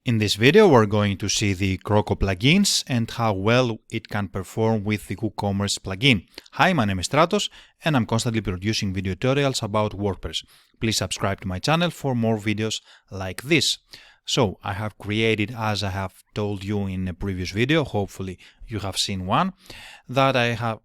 In this video, we're going to see the Croco plugins and how well it can perform with the Woocommerce plugin. Hi, my name is Stratos and I'm constantly producing video tutorials about WordPress. Please subscribe to my channel for more videos like this. So, I have created, as I have told you in a previous video, hopefully you have seen one, that I have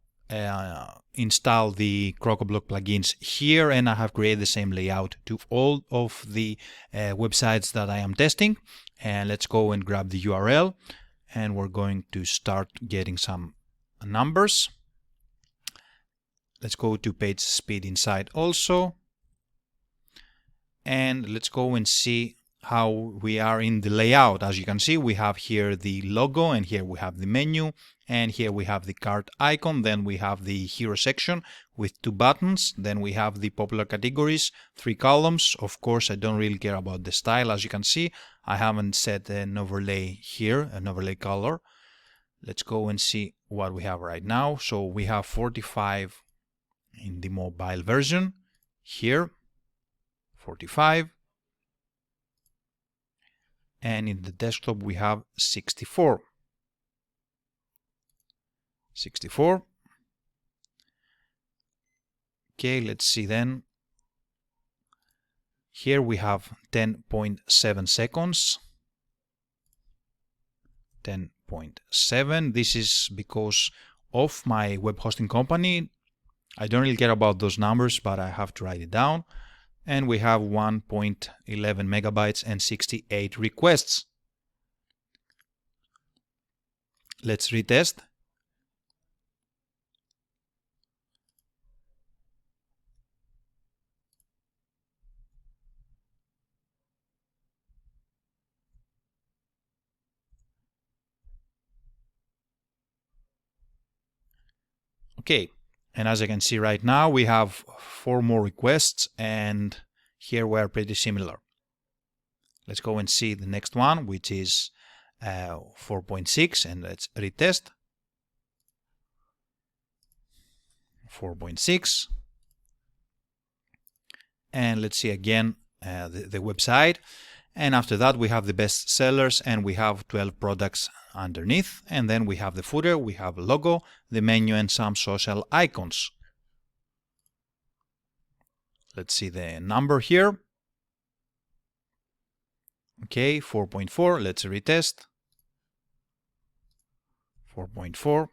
installed the Crocoblocks plugins here, and I have created the same layout to all of the websites that I am testing. And let's go and grab the URL, and we're going to start getting some numbers. Let's go to page speed inside also, and let's go and see how we are in the layout. As you can see, we have here the logo, and here we have the menu, and here we have the cart icon. Then we have the hero section with 2 buttons. Then we have the popular categories, 3 columns. Of course, I don't really care about the style. As you can see, I haven't set an overlay here, an overlay color. Let's go and see what we have right now. So we have 45 in the mobile version here, 45. And in the desktop we have 64. Okay, let's see then. Here we have 10.7 seconds. 10.7. This is because of my web hosting company. I don't really care about those numbers, but I have to write it down. And we have 1.11 megabytes and 68 requests. Let's retest. Okay, and as I can see right now, we have 4 more requests, and here we are pretty similar. Let's go and see the next one, which is 4.6, and let's retest. 4.6, and let's see again the website. And after that, we have the best sellers, and we have 12 products underneath. And then we have the footer, we have a logo, the menu, and some social icons. Let's see the number here. Okay, 4.4. Let's retest. 4.4.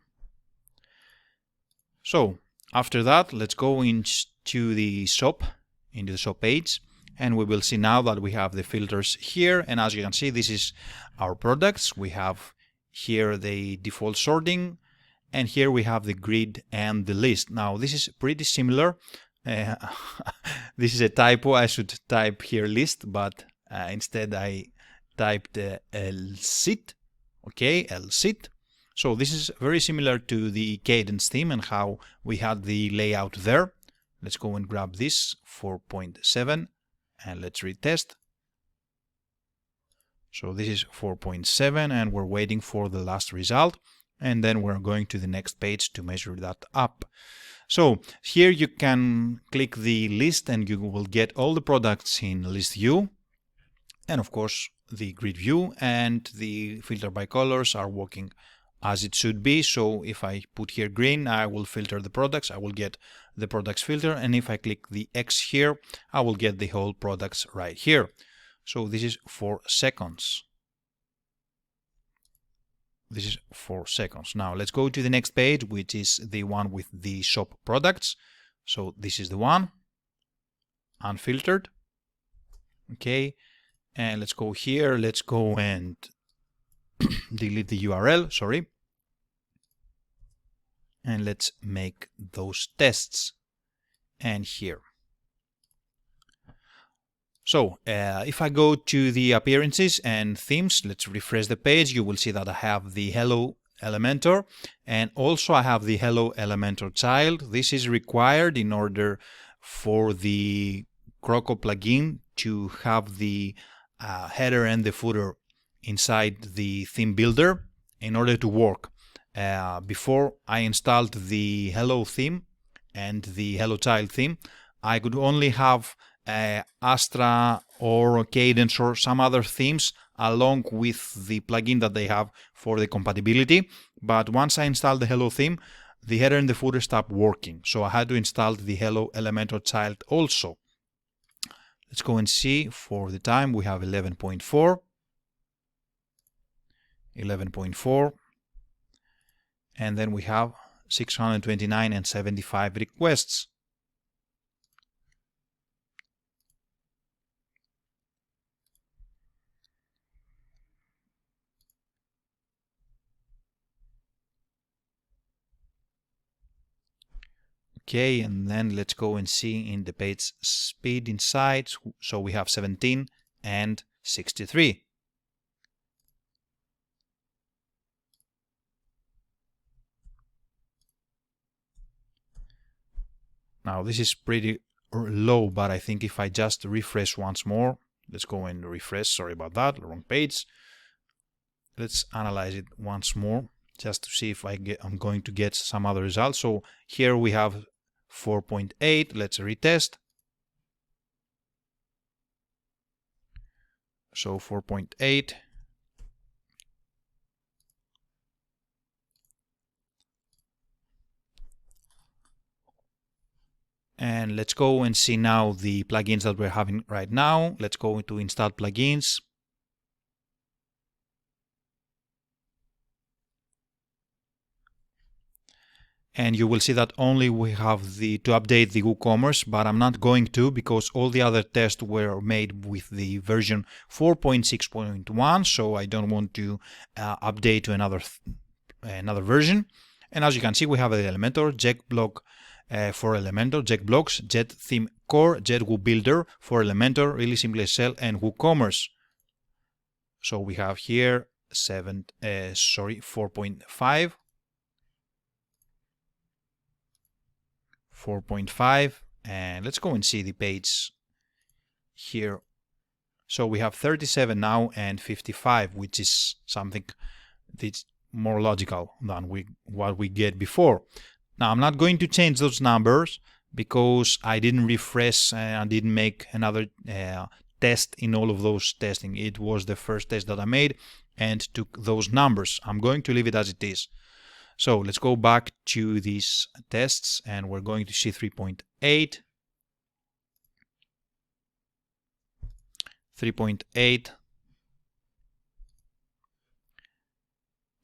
So after that, let's go into the shop page. And we will see now that we have the filters here. And as you can see, this is our products. We have here the default sorting. And here we have the grid and the list. Now, this is pretty similar. This is a typo. I should type here list, but instead I typed LSIT. Okay, LSIT. So this is very similar to the Cadence theme and how we had the layout there. Let's go and grab this 4.7. And let's retest. So this is 4.7, and we're waiting for the last result. And then we're going to the next page to measure that up. So here you can click the list and you will get all the products in list view. And of course, the grid view and the filter by colors are working as it should be. So if I put here green, I will filter the products. I will get the products filter. And if I click the X here, I will get the whole products right here. So this is 4 seconds. This is 4 seconds. Now let's go to the next page, which is the one with the shop products. So this is the one, unfiltered. Okay. And let's go here. Let's go and delete the URL. Sorry. And let's make those tests. And here. So if I go to the appearances and themes, let's refresh the page. You will see that I have the Hello Elementor, and also I have the Hello Elementor child. This is required in order for the Croco plugin to have the header and the footer inside the theme builder in order to work. Before I installed the Hello theme and the Hello Child theme, I could only have Astra or Cadence or some other themes along with the plugin that they have for the compatibility. But once I installed the Hello theme, the header and the footer stopped working. So I had to install the Hello Elementor child also. Let's go and see. For the time we have 11.4. 11.4. And then we have 629 and 75 requests. Okay, and then let's go and see in the page speed inside. So we have 17 and 63. Now this is pretty low, but I think if I just refresh once more, let's go and refresh, sorry about that, wrong page. Let's analyze it once more, just to see if I'm going to get some other results. So here we have 4.8, let's retest. So 4.8. And let's go and see now the plugins that we're having right now. Let's go into install plugins. And you will see that only we have to update the Woocommerce, but I'm not going to, because all the other tests were made with the version 4.6.1, so I don't want to update to another version. And as you can see, we have the Elementor, JetBlock for Elementor, JetBlocks, Jet Theme Core, Jet Builder for Elementor, Really Simple SL, and Woocommerce. So we have here 4.5. 4.5, and let's go and see the page here. So we have 37 now and 55, which is something that's more logical than what we get before. Now I'm not going to change those numbers because I didn't refresh and I didn't make another test in all of those testing. It was the first test that I made and took those numbers. I'm going to leave it as it is. So let's go back to these tests and we're going to see 3.8, 3.8,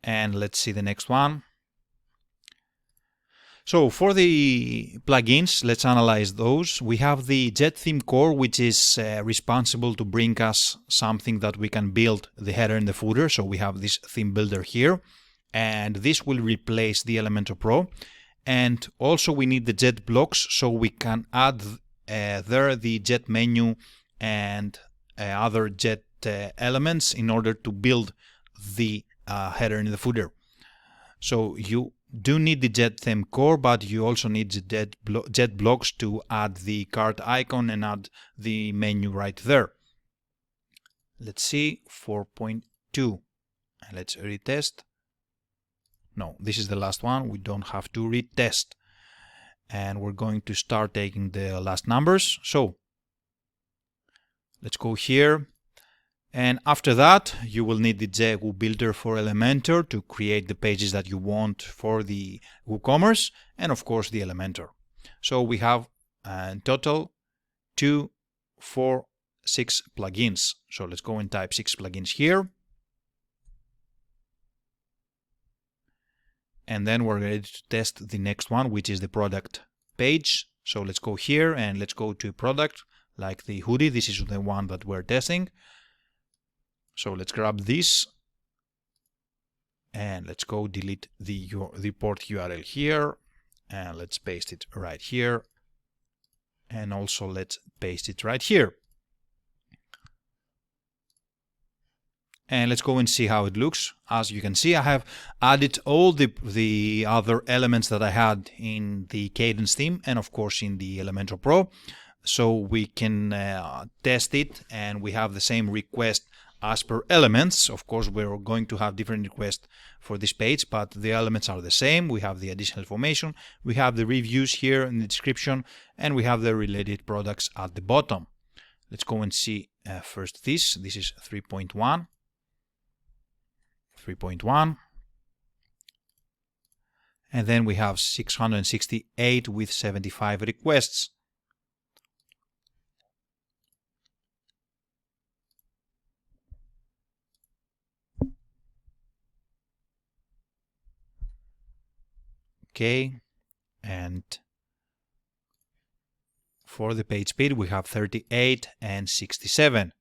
and let's see the next one. So for the plugins, let's analyze those. We have the Jet Theme Core, which is responsible to bring us something that we can build the header and the footer. So we have this theme builder here. And this will replace the Elementor Pro. And also we need the Jet blocks, so we can add there the Jet menu and other Jet elements in order to build the header and the footer. So you do need the Jet Theme Core, but you also need the Jet blocks to add the card icon and add the menu right there. Let's see, 4.2. And let's retest. No, this is the last one. We don't have to retest. And we're going to start taking the last numbers. So let's go here. And after that, you will need the Jet Builder for Elementor to create the pages that you want for the Woocommerce, and of course the Elementor. So we have in total 2, 4, 6 plugins. So let's go and type 6 plugins here. And then we're ready to test the next one, which is the product page. So let's go here and let's go to product, like the hoodie. This is the one that we're testing. So let's grab this and let's go delete the port URL here, and let's paste it right here. And also let's paste it right here. And let's go and see how it looks. As you can see, I have added all the other elements that I had in the Cadence theme and of course in the Elementor Pro. So we can test it, and we have the same request as per elements. Of course, we're going to have different requests for this page, but the elements are the same. We have the additional information, we have the reviews here in the description, and we have the related products at the bottom. Let's go and see first this. This is 3.1. 3.1. And then we have 668 with 75 requests. Okay, and for the page speed we have 38 and 67.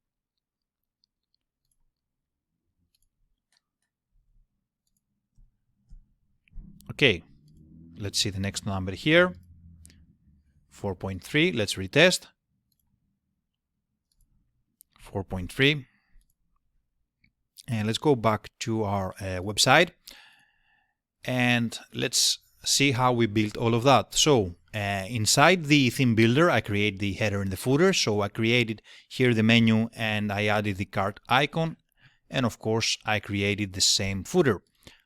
Okay, let's see the next number here. 4.3. Let's retest. 4.3. And let's go back to our website and let's see how we built all of that. So inside the theme builder, I create the header and the footer. So I created here the menu and I added the cart icon, and of course I created the same footer.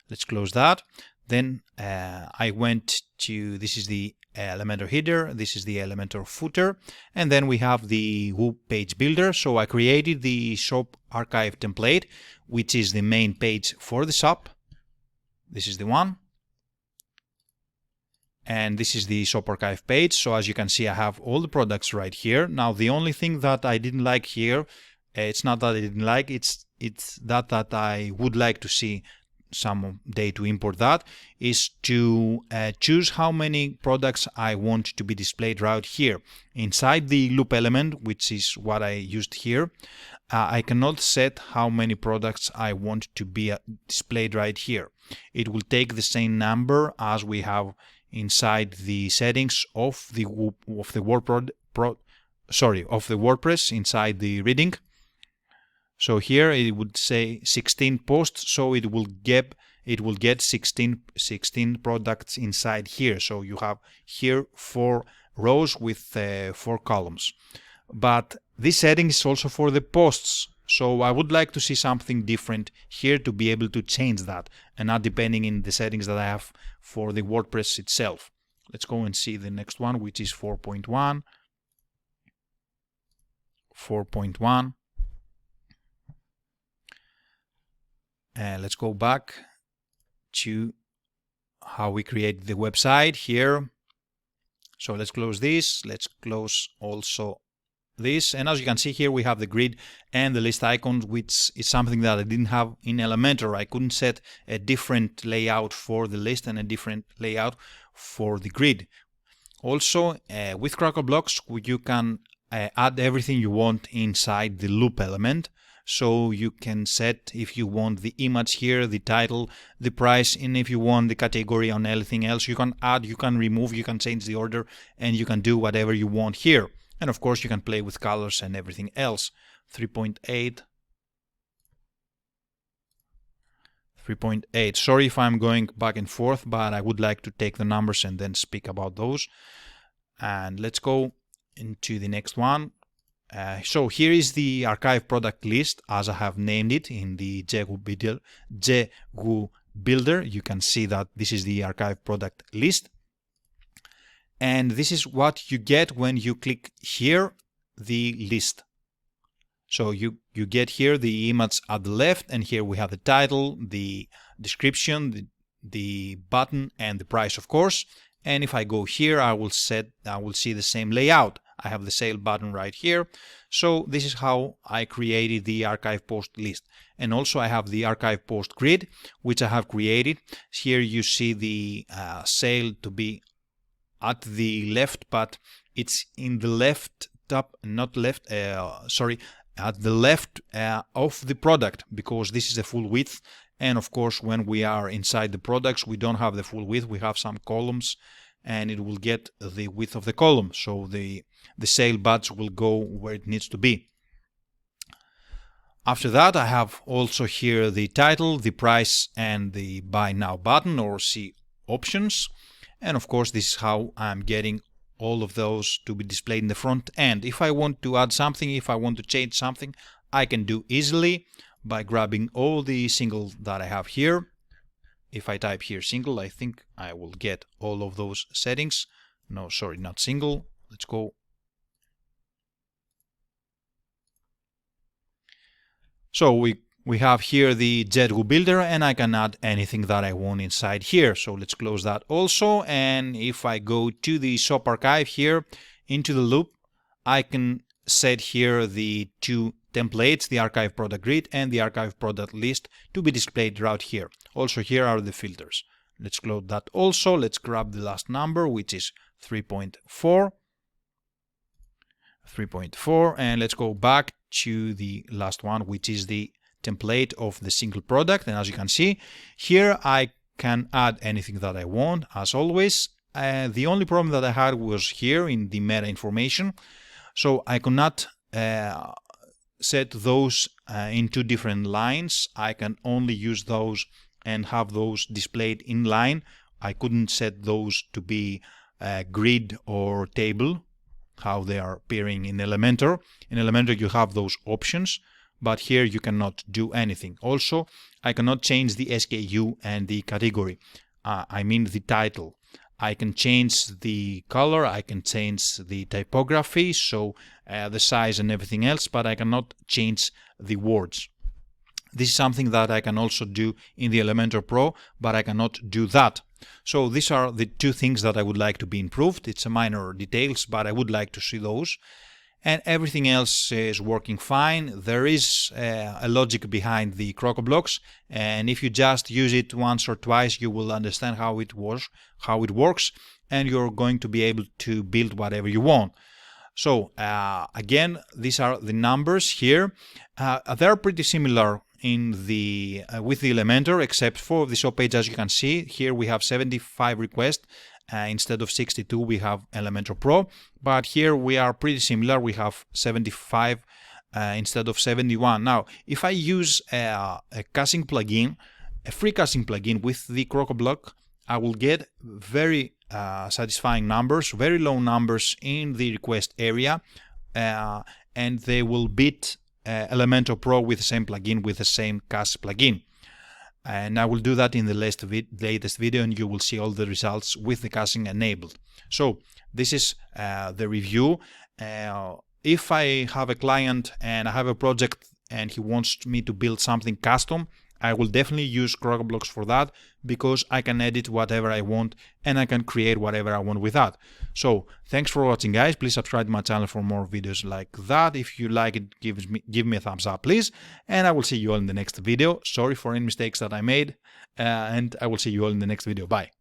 Let's close that. Then I went to, this is the Elementor header, this is the Elementor footer, and then we have the Woo page builder. So I created the shop archive template, which is the main page for the shop. This is the one. And this is the shop archive page. So as you can see, I have all the products right here. Now the only thing that I didn't like here, it's not that I didn't like, it's that I would like to see some day to import that, is to choose how many products I want to be displayed right here. Inside the loop element, which is what I used here, I cannot set how many products I want to be displayed right here. It will take the same number as we have inside the settings of the WordPress inside the reading. So here it would say 16 posts, so it will get 16 products inside here. So you have here 4 rows with 4 columns. But this setting is also for the posts. So I would like to see something different here to be able to change that, and not depending in the settings that I have for the WordPress itself. Let's go and see the next one, which is 4.1. 4.1. Let's go back to how we create the website here. So let's close this. Let's close also this. And as you can see here, we have the grid and the list icons, which is something that I didn't have in Elementor. I couldn't set a different layout for the list and a different layout for the grid. Also, with Crocoblocks, you can add everything you want inside the loop element. So you can set, if you want the image here, the title, the price, and if you want the category on anything else, you can add, you can remove, you can change the order, and you can do whatever you want here. And of course you can play with colors and everything else. 3.8. 3.8. Sorry if I'm going back and forth, but I would like to take the numbers and then speak about those. And let's go into the next one. So here is the archive product list as I have named it in the Woo builder. You can see that this is the archive product list. And this is what you get when you click here, the list. So you get here the image at the left, and here we have the title, the description, the button, and the price, of course. And if I go here, I will see the same layout. I have the sale button right here. So this is how I created the archive post list. And also I have the archive post grid, which I have created. Here you see the sale to be at the left, but it's in the left top, not left, sorry, at the left of the product, because this is the full width. And of course, when we are inside the products, we don't have the full width. We have some columns, and it will get the width of the column. So the sale badge will go where it needs to be. After that, I have also here the title, the price, and the buy now button, or see options. And of course, this is how I'm getting all of those to be displayed in the front end. If I want to add something, if I want to change something, I can do easily by grabbing all the singles that I have here. If I type here single, I think I will get all of those settings. No, sorry, not single. Let's go. So we have here the JetWoo builder, and I can add anything that I want inside here. So let's close that also. And if I go to the shop archive here into the loop, I can set here the two templates, the archive product grid and the archive product list, to be displayed right here. Also here are the filters. Let's close that also. Let's grab the last number, which is 3.4. And let's go back to the last one, which is the template of the single product. And as you can see here, I can add anything that I want, as always. The only problem that I had was here in the meta information. So I could not set those in two different lines. I can only use those and have those displayed in line. I couldn't set those to be grid or table, how they are appearing in Elementor. In Elementor you have those options, but here you cannot do anything. Also, I cannot change the SKU and the category. I mean the title. I can change the color, I can change the typography, so the size and everything else, but I cannot change the words. This is something that I can also do in the Elementor Pro, but I cannot do that. So these are the two things that I would like to be improved. It's a minor details, but I would like to see those. And everything else is working fine. There is a logic behind the Crocoblocks, and if you just use it once or twice, you will understand how it works, and you're going to be able to build whatever you want. So again, these are the numbers here. They're pretty similar in the with the Elementor, except for the shop page. As you can see here, we have 75 requests. Instead of 62, we have Elementor Pro, but here we are pretty similar. We have 75 instead of 71. Now, if I use a caching plugin, a free caching plugin with the Crocoblock, I will get very satisfying numbers, very low numbers in the request area, and they will beat Elementor Pro with the same plugin, with the same cache plugin. And I will do that in the latest video, and you will see all the results with the caching enabled. So this is the review. If I have a client and I have a project and he wants me to build something custom, I will definitely use Crocoblocks for that, because I can edit whatever I want and I can create whatever I want with that. So thanks for watching, guys. Please subscribe to my channel for more videos like that. If you like it, give me a thumbs up, please. And I will see you all in the next video. Sorry for any mistakes that I made, and I will see you all in the next video. Bye.